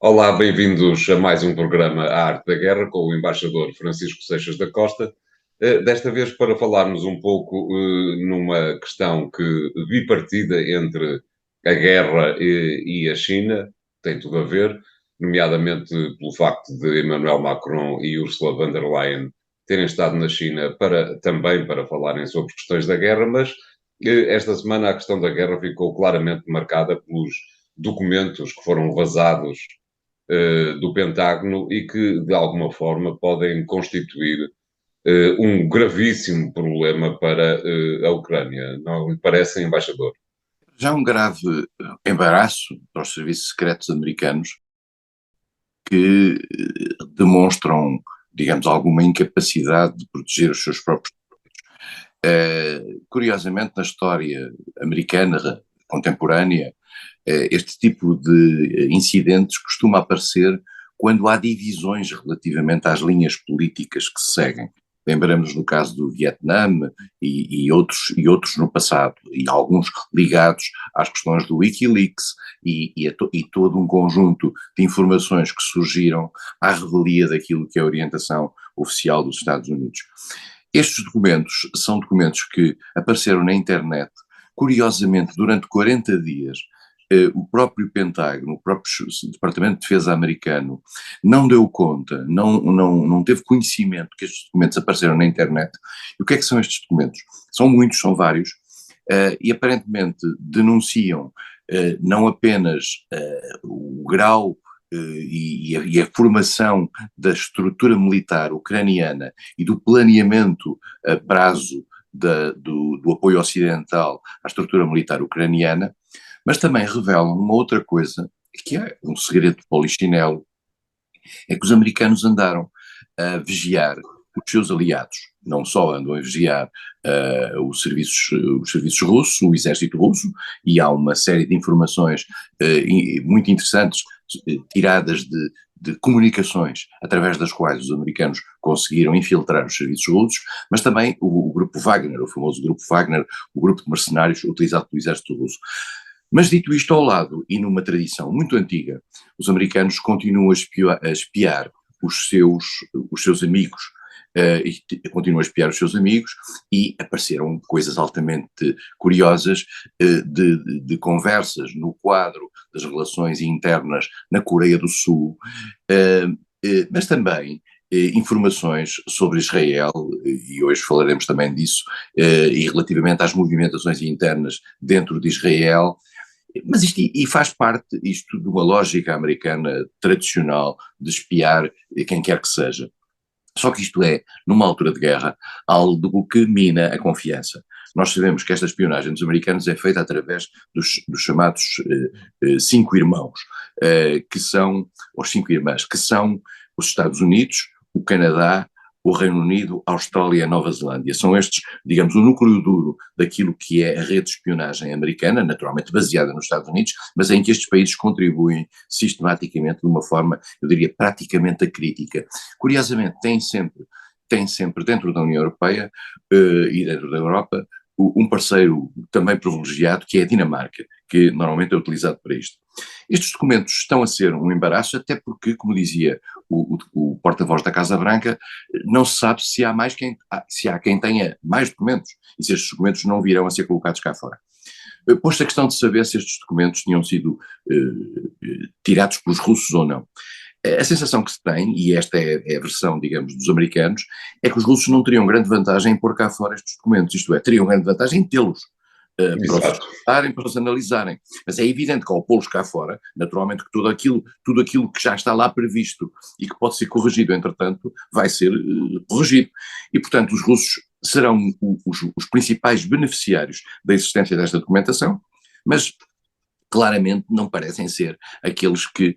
Olá, bem-vindos a mais um programa A Arte da Guerra com o embaixador Francisco Seixas da Costa. Desta vez para falarmos um pouco numa questão bipartida entre a guerra e a China, tem tudo a ver, nomeadamente pelo facto de Emmanuel Macron e Ursula von der Leyen terem estado na China também para falarem sobre questões da guerra, mas esta semana a questão da guerra ficou claramente marcada pelos documentos que foram vazados do Pentágono e que, de alguma forma, podem constituir um gravíssimo problema para a Ucrânia. Não lhe parece, embaixador? Já um grave embaraço para os serviços secretos americanos que demonstram, digamos, alguma incapacidade de proteger os seus próprios. Curiosamente, na história americana contemporânea, este tipo de incidentes costuma aparecer quando há divisões relativamente às linhas políticas que se seguem. Lembramos no caso do Vietnã e outros no passado, e alguns ligados às questões do Wikileaks e todo um conjunto de informações que surgiram à revelia daquilo que é a orientação oficial dos Estados Unidos. Estes documentos são documentos que apareceram na internet, curiosamente, durante 40 dias. O próprio Pentágono, o próprio Departamento de Defesa americano não deu conta, não teve conhecimento que estes documentos apareceram na internet. E o que é que são estes documentos? São muitos, são vários, e aparentemente denunciam não apenas o grau e a formação da estrutura militar ucraniana e do planeamento a prazo do apoio ocidental à estrutura militar ucraniana, mas também revelam uma outra coisa, que é um segredo de polichinelo, é que os americanos andaram a vigiar os seus aliados, não só andam a vigiar os serviços russos, o exército russo, e há uma série de informações muito interessantes tiradas de comunicações através das quais os americanos conseguiram infiltrar os serviços russos, mas também o grupo Wagner, o famoso grupo Wagner, o grupo de mercenários utilizado pelo exército russo. Mas dito isto ao lado, e numa tradição muito antiga, os americanos continuam a espiar os seus amigos, e continuam a espiar os seus amigos, e apareceram coisas altamente curiosas de conversas no quadro das relações internas na Coreia do Sul, mas também informações sobre Israel, e hoje falaremos também disso, e relativamente às movimentações internas dentro de Israel. Mas isto faz parte isto de uma lógica americana tradicional de espiar quem quer que seja. Só que isto é, numa altura de guerra, algo que mina a confiança. Nós sabemos que esta espionagem dos americanos é feita através dos chamados cinco irmãos, que são, ou cinco irmãs, que são os Estados Unidos, o Canadá, o Reino Unido, a Austrália e a Nova Zelândia. São estes, digamos, o núcleo duro daquilo que é a rede de espionagem americana, naturalmente baseada nos Estados Unidos, mas em que estes países contribuem sistematicamente de uma forma, eu diria, praticamente acrítica. Curiosamente, tem sempre dentro da União Europeia e dentro da Europa um parceiro também privilegiado, que é a Dinamarca, que normalmente é utilizado para isto. Estes documentos estão a ser um embaraço, até porque, como dizia o porta-voz da Casa Branca, não se sabe se há quem tenha mais documentos e se estes documentos não virão a ser colocados cá fora. Posto a questão de saber se estes documentos tinham sido tirados pelos russos ou não. A sensação que se tem, e esta é a versão, digamos, dos americanos, é que os russos não teriam grande vantagem em pôr cá fora estes documentos, isto é, teriam grande vantagem em tê-los, para os escutarem, para os analisarem. Mas é evidente que ao pô-los cá fora, naturalmente que tudo aquilo que já está lá previsto e que pode ser corrigido, entretanto, vai ser corrigido. E, portanto, os russos serão os principais beneficiários da existência desta documentação, mas claramente não parecem ser aqueles que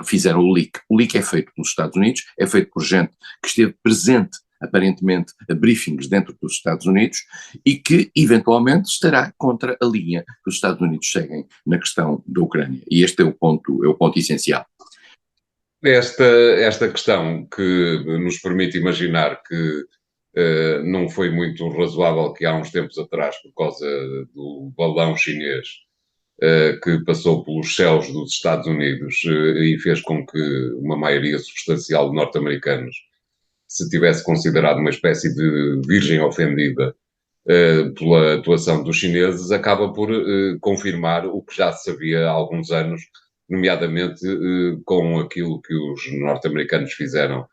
fizeram o leak. O leak é feito pelos Estados Unidos, é feito por gente que esteve presente, aparentemente, a briefings dentro dos Estados Unidos e que, eventualmente, estará contra a linha que os Estados Unidos seguem na questão da Ucrânia. E este é o ponto essencial. Esta questão que nos permite imaginar que não foi muito razoável que há uns tempos atrás, por causa do balão chinês, que passou pelos céus dos Estados Unidos e fez com que uma maioria substancial de norte-americanos se tivesse considerado uma espécie de virgem ofendida pela atuação dos chineses, acaba por confirmar o que já se sabia há alguns anos, nomeadamente com aquilo que os norte-americanos fizeram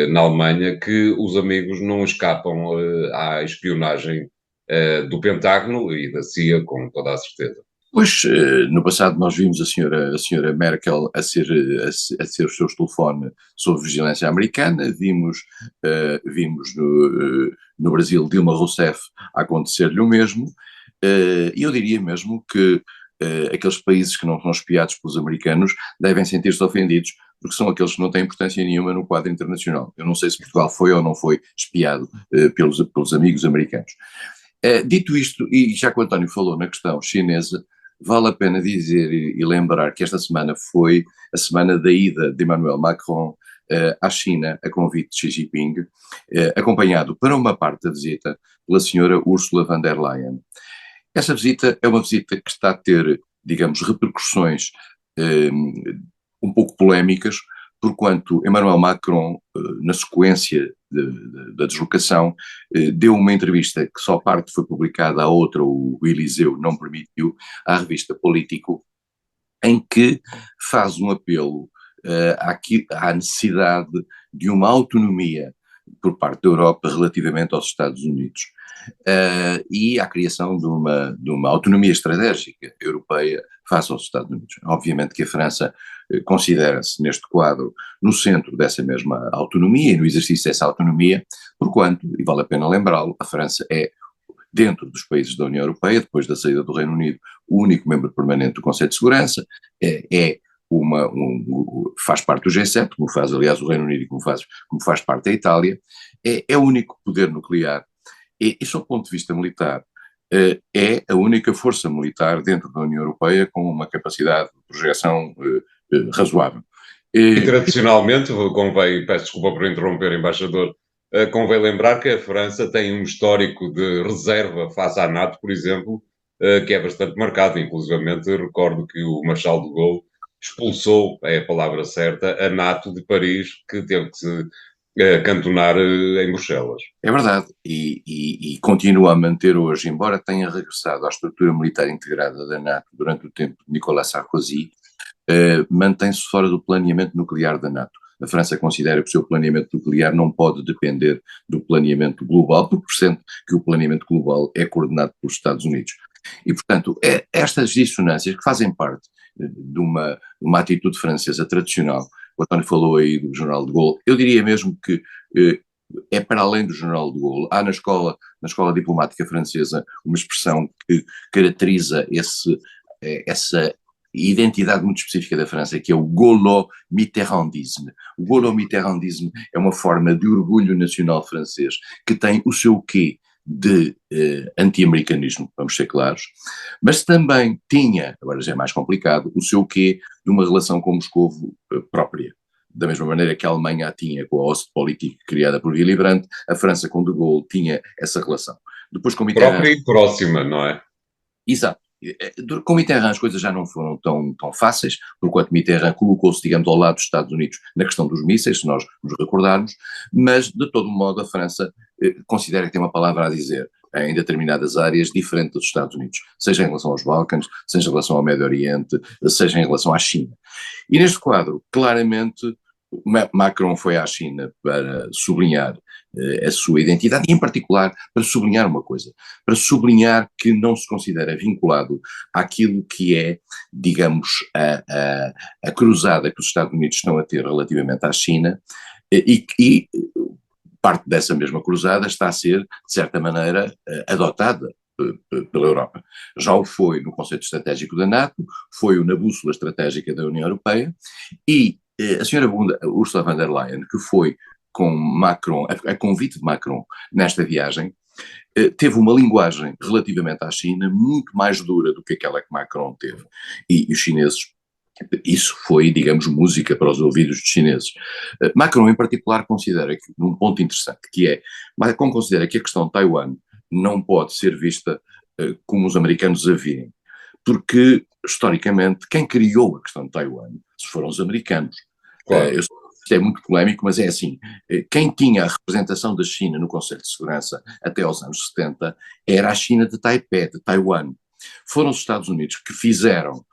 na Alemanha, que os amigos não escapam à espionagem do Pentágono e da CIA, com toda a certeza. Pois, no passado nós vimos a senhora Merkel a ser os seus telefones sob vigilância americana, vimos no Brasil Dilma Rousseff a acontecer-lhe o mesmo, e eu diria mesmo que aqueles países que não são espiados pelos americanos devem sentir-se ofendidos, porque são aqueles que não têm importância nenhuma no quadro internacional. Eu não sei se Portugal foi ou não foi espiado pelos amigos americanos. Dito isto, e já que o António falou na questão chinesa, vale a pena dizer e lembrar que esta semana foi a semana da ida de Emmanuel Macron à China, a convite de Xi Jinping, acompanhado para uma parte da visita pela senhora Ursula von der Leyen. Essa visita é uma visita que está a ter, digamos, repercussões um pouco polémicas, porquanto Emmanuel Macron, na sequência da deslocação, deu uma entrevista que só parte foi publicada, a outra o Eliseu não permitiu, à revista Político, em que faz um apelo à necessidade de uma autonomia por parte da Europa relativamente aos Estados Unidos e à criação de uma autonomia estratégica europeia face aos Estados Unidos. Obviamente que a França considera-se neste quadro no centro dessa mesma autonomia e no exercício dessa autonomia, porquanto, e vale a pena lembrá-lo, a França é, dentro dos países da União Europeia, depois da saída do Reino Unido, o único membro permanente do Conselho de Segurança, faz parte do G7, como faz aliás o Reino Unido e como faz parte da Itália, é o único poder nuclear e sob o ponto de vista militar é a única força militar dentro da União Europeia com uma capacidade de projeção razoável. E tradicionalmente, convém, peço desculpa por interromper, embaixador, convém lembrar que a França tem um histórico de reserva face à NATO, por exemplo, que é bastante marcado. Inclusivamente, recordo que o Marshal de Gaulle expulsou, é a palavra certa, a NATO de Paris, que teve que se cantonar em Bruxelas. É verdade, e continua a manter hoje, embora tenha regressado à estrutura militar integrada da NATO durante o tempo de Nicolas Sarkozy, mantém-se fora do planeamento nuclear da NATO. A França considera que o seu planeamento nuclear não pode depender do planeamento global, porque sente que o planeamento global é coordenado pelos Estados Unidos. E, portanto, estas dissonâncias que fazem parte de uma atitude francesa tradicional. O António falou aí do General de Gaulle, eu diria mesmo que é para além do General de Gaulle. Há na escola diplomática francesa uma expressão que caracteriza essa identidade muito específica da França, que é o gaulo-mitterrandisme. O gaulo-mitterrandisme é uma forma de orgulho nacional francês que tem o seu quê de anti-americanismo, vamos ser claros, mas também tinha, agora já é mais complicado, o seu quê de uma relação com Moscovo própria. Da mesma maneira que a Alemanha a tinha com a Ostpolitik criada por Willy Brandt, a França com de Gaulle tinha essa relação. Depois com Mitterrand... Própria e próxima, não é? Exato. Com Mitterrand as coisas já não foram tão fáceis, porquanto Mitterrand colocou-se, digamos, ao lado dos Estados Unidos na questão dos mísseis, se nós nos recordarmos, mas de todo modo a França considera que tem uma palavra a dizer em determinadas áreas diferente dos Estados Unidos, seja em relação aos Balcãs, seja em relação ao Médio Oriente, seja em relação à China. E neste quadro, claramente, Macron foi à China para sublinhar a sua identidade e, em particular, para sublinhar uma coisa, para sublinhar que não se considera vinculado àquilo que é, digamos, a cruzada que os Estados Unidos estão a ter relativamente à China e parte dessa mesma cruzada está a ser, de certa maneira, adotada pela Europa. Já o foi no conceito estratégico da NATO, foi na bússola estratégica da União Europeia e a senhora Ursula von der Leyen, que foi com Macron, a convite de Macron nesta viagem, teve uma linguagem relativamente à China muito mais dura do que aquela que Macron teve. E os chineses, isso foi, digamos, música para os ouvidos dos chineses. Macron, em particular, considera que, num ponto interessante, que é, Macron considera que a questão de Taiwan não pode ser vista como os americanos a virem, porque, historicamente, quem criou a questão de Taiwan foram os americanos. Claro. Isto é muito polémico, mas é assim, quem tinha a representação da China no Conselho de Segurança até aos anos 70 era a China de Taipei, de Taiwan. Foram os Estados Unidos que fizeram,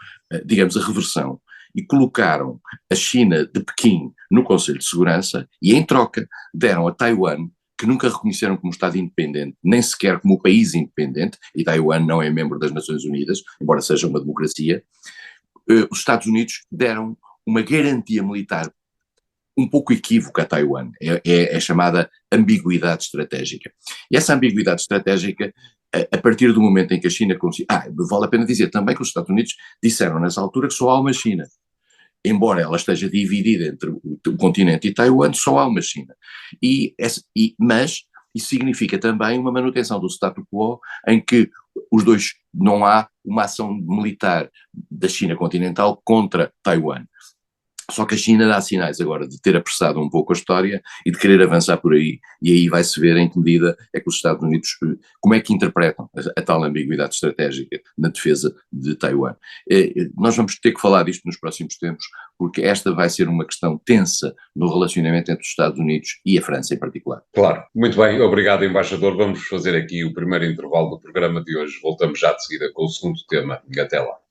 digamos, a reversão e colocaram a China de Pequim no Conselho de Segurança e, em troca, deram a Taiwan, que nunca reconheceram como Estado independente, nem sequer como país independente, e Taiwan não é membro das Nações Unidas, embora seja uma democracia, os Estados Unidos deram uma garantia militar um pouco equívoca a Taiwan, é chamada ambiguidade estratégica. E essa ambiguidade estratégica, a partir do momento em que a China conseguiu... vale a pena dizer também que os Estados Unidos disseram nessa altura que só há uma China. Embora ela esteja dividida entre o continente e Taiwan, só há uma China. Mas isso significa também uma manutenção do status quo em que os dois, não há uma ação militar da China continental contra Taiwan. Só que a China dá sinais agora de ter apressado um pouco a história e de querer avançar por aí, e aí vai-se ver em que medida é que os Estados Unidos, como é que interpretam a tal ambiguidade estratégica na defesa de Taiwan. Nós vamos ter que falar disto nos próximos tempos, porque esta vai ser uma questão tensa no relacionamento entre os Estados Unidos e a França em particular. Claro. Muito bem, obrigado, embaixador. Vamos fazer aqui o primeiro intervalo do programa de hoje. Voltamos já de seguida com o segundo tema. Até lá.